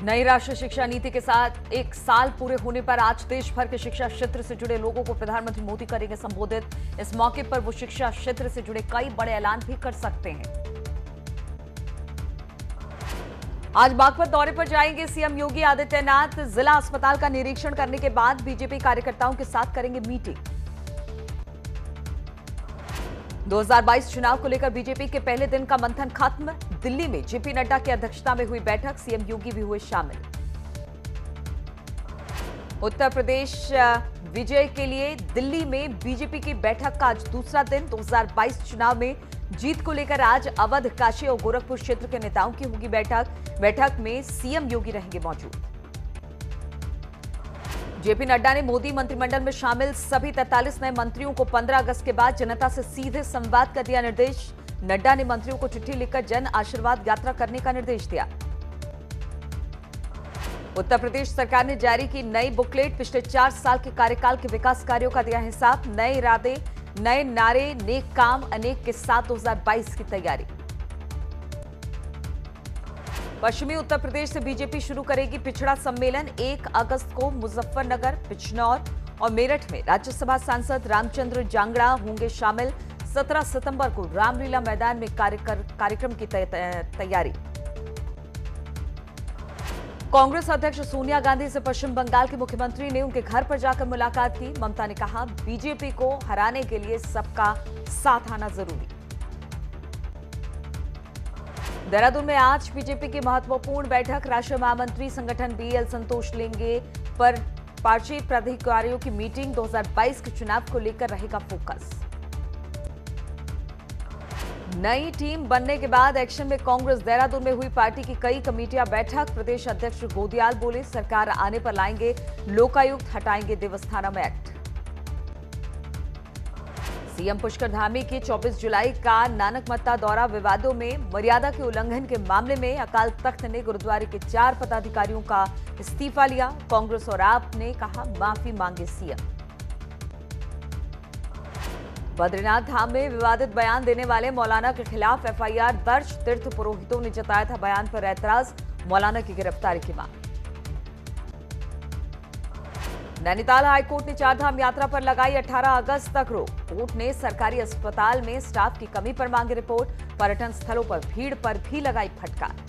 नई राष्ट्रीय शिक्षा नीति के साथ एक साल पूरे होने पर आज देश भर के शिक्षा क्षेत्र से जुड़े लोगों को प्रधानमंत्री मोदी करेंगे संबोधित। इस मौके पर वो शिक्षा क्षेत्र से जुड़े कई बड़े ऐलान भी कर सकते हैं। आज बागपत दौरे पर जाएंगे सीएम योगी आदित्यनाथ। जिला अस्पताल का निरीक्षण करने के बाद बीजेपी कार्यकर्ताओं के साथ करेंगे मीटिंग। 2022 चुनाव को लेकर बीजेपी के पहले दिन का मंथन खत्म। दिल्ली में जेपी नड्डा की अध्यक्षता में हुई बैठक, सीएम योगी भी हुए शामिल। उत्तर प्रदेश विजय के लिए दिल्ली में बीजेपी की बैठक का आज दूसरा दिन। 2022 चुनाव में जीत को लेकर आज अवध, काशी और गोरखपुर क्षेत्र के नेताओं की होगी बैठक में सीएम योगी रहेंगे मौजूद। जेपी नड्डा ने मोदी मंत्रिमंडल में शामिल सभी 43 नए मंत्रियों को 15 अगस्त के बाद जनता से सीधे संवाद का दिया निर्देश। नड्डा ने मंत्रियों को चिट्ठी लिखकर जन आशीर्वाद यात्रा करने का निर्देश दिया। उत्तर प्रदेश सरकार ने जारी की नई बुकलेट। पिछले 4 साल के कार्यकाल के विकास कार्यों का दिया हिसाब। नए इरादे, नए नारे, नेक काम अनेक के साथ 2022 की तैयारी। पश्चिमी उत्तर प्रदेश से बीजेपी शुरू करेगी पिछड़ा सम्मेलन। 1 अगस्त को मुजफ्फरनगर, बिजनौर और मेरठ में राज्यसभा सांसद रामचंद्र जांगड़ा होंगे शामिल। 17 सितंबर को रामलीला मैदान में कार्यक्रम की तैयारी। कांग्रेस अध्यक्ष सोनिया गांधी से पश्चिम बंगाल के मुख्यमंत्री ने उनके घर पर जाकर मुलाकात की। ममता ने कहा, बीजेपी को हराने के लिए सबका साथ आना जरूरी। देहरादून में आज बीजेपी की महत्वपूर्ण बैठक। राष्ट्रीय महामंत्री संगठन बीएल संतोष लेंगे पर पार्टी पदाधिकारियों की मीटिंग। 2022 के चुनाव को लेकर रहेगा फोकस। नई टीम बनने के बाद एक्शन में कांग्रेस। देहरादून में हुई पार्टी की कई कमेटियां बैठक। प्रदेश अध्यक्ष गोदियाल बोले, सरकार आने पर लाएंगे लोकायुक्त, हटाएंगे देवस्थानम एक्ट। सीएम पुष्कर धामी की 24 जुलाई का नानकमत्ता दौरा। विवादों में मर्यादा के उल्लंघन के मामले में अकाल तख्त ने गुरुद्वारे के 4 पदाधिकारियों का इस्तीफा लिया। कांग्रेस और आप ने कहा, माफी मांगे सीएम। बद्रीनाथ धाम में विवादित बयान देने वाले मौलाना के खिलाफ एफआईआर दर्ज। तीर्थ पुरोहितों ने जताया था बयान पर ऐतराज। मौलाना की गिरफ्तारी की मांग। नैनीताल हाईकोर्ट ने 4 धाम यात्रा पर लगाई 18 अगस्त तक रोक। कोर्ट ने सरकारी अस्पताल में स्टाफ की कमी पर मांगी रिपोर्ट। पर्यटन स्थलों पर भीड़ पर भी लगाई फटकार।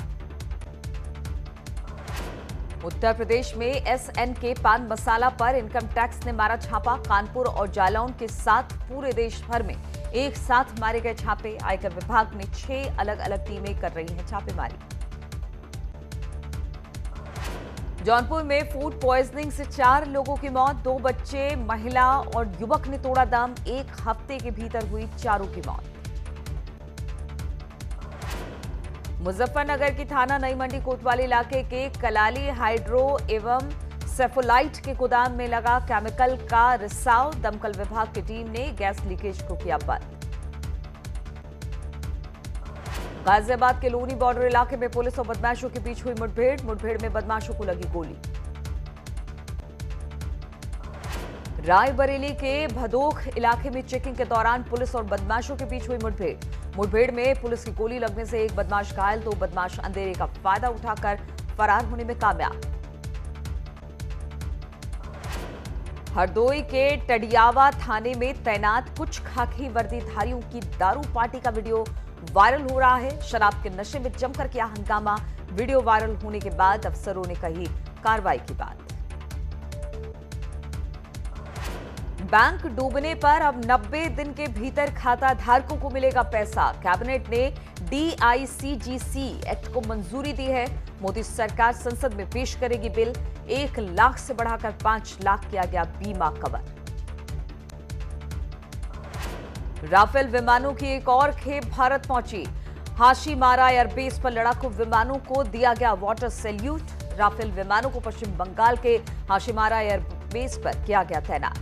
उत्तर प्रदेश में एसएनके पान मसाला पर इनकम टैक्स ने मारा छापा। कानपुर और जालौन के साथ पूरे देश भर में एक साथ मारे गए छापे। आयकर विभाग ने 6 अलग अलग टीमें कर रही हैं छापेमारी। जौनपुर में फूड पॉइजनिंग से 4 लोगों की मौत। 2 बच्चे, महिला और युवक ने तोड़ा दम। 1 हफ्ते के भीतर हुई चारों की मौत। मुजफ्फरनगर की थाना नई मंडी कोतवाली इलाके के कलाली हाइड्रो एवं सेफोलाइट के गोदाम में लगा केमिकल का रिसाव। दमकल विभाग की टीम ने गैस लीकेज को किया बंद। गाजियाबाद के लोनी बॉर्डर इलाके में पुलिस और बदमाशों के बीच हुई मुठभेड़ में बदमाशों को लगी गोली। रायबरेली के भदोख इलाके में चेकिंग के दौरान पुलिस और बदमाशों के बीच हुई मुठभेड़ में पुलिस की गोली लगने से 1 बदमाश घायल। 2 बदमाश अंधेरे का फायदा उठाकर फरार होने में कामयाब। हरदोई के टडियावा थाने में तैनात कुछ खाकी वर्दीधारियों की दारू पार्टी का वीडियो वायरल हो रहा है। शराब के नशे में जमकर किया हंगामा। वीडियो वायरल होने के बाद अफसरों ने कही कार्रवाई की बात। बैंक डूबने पर अब 90 दिन के भीतर खाता धारकों को मिलेगा पैसा। कैबिनेट ने डीआईसीजीसी एक्ट को मंजूरी दी है। मोदी सरकार संसद में पेश करेगी बिल। 1 लाख से बढ़ाकर 5 लाख किया गया बीमा कवर। राफेल विमानों की एक और खेप भारत पहुंची। हाशीमारा एयरबेस पर लड़ाकू विमानों को दिया गया वाटर सैल्यूट। राफेल विमानों को पश्चिम बंगाल के हाशीमारा एयरबेस पर किया गया तैनात।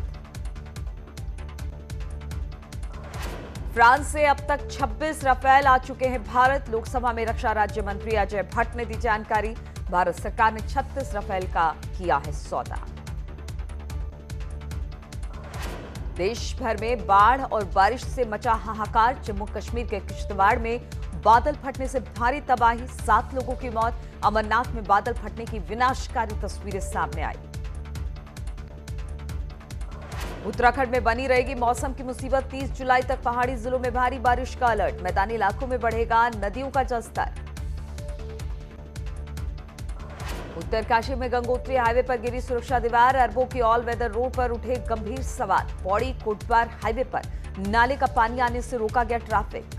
फ्रांस से अब तक 26 राफेल आ चुके हैं भारत। लोकसभा में रक्षा राज्य मंत्री अजय भट्ट ने दी जानकारी। भारत सरकार ने 36 राफेल का किया है सौदा। देश भर में बाढ़ और बारिश से मचा हाहाकार। जम्मू कश्मीर के किश्तवाड़ में बादल फटने से भारी तबाही, 7 लोगों की मौत। अमरनाथ में बादल फटने की विनाशकारी तस्वीरें सामने आई। उत्तराखंड में बनी रहेगी मौसम की मुसीबत, 30 जुलाई तक पहाड़ी जिलों में भारी बारिश का अलर्ट। मैदानी इलाकों में बढ़ेगा नदियों का जलस्तर। उत्तरकाशी में गंगोत्री हाईवे पर गिरी सुरक्षा दीवार, अरबों की ऑल वेदर रोड पर उठे गंभीर सवाल। पौड़ी कोटद्वार हाईवे पर नाले का पानी आने से रोका गया ट्रैफिक।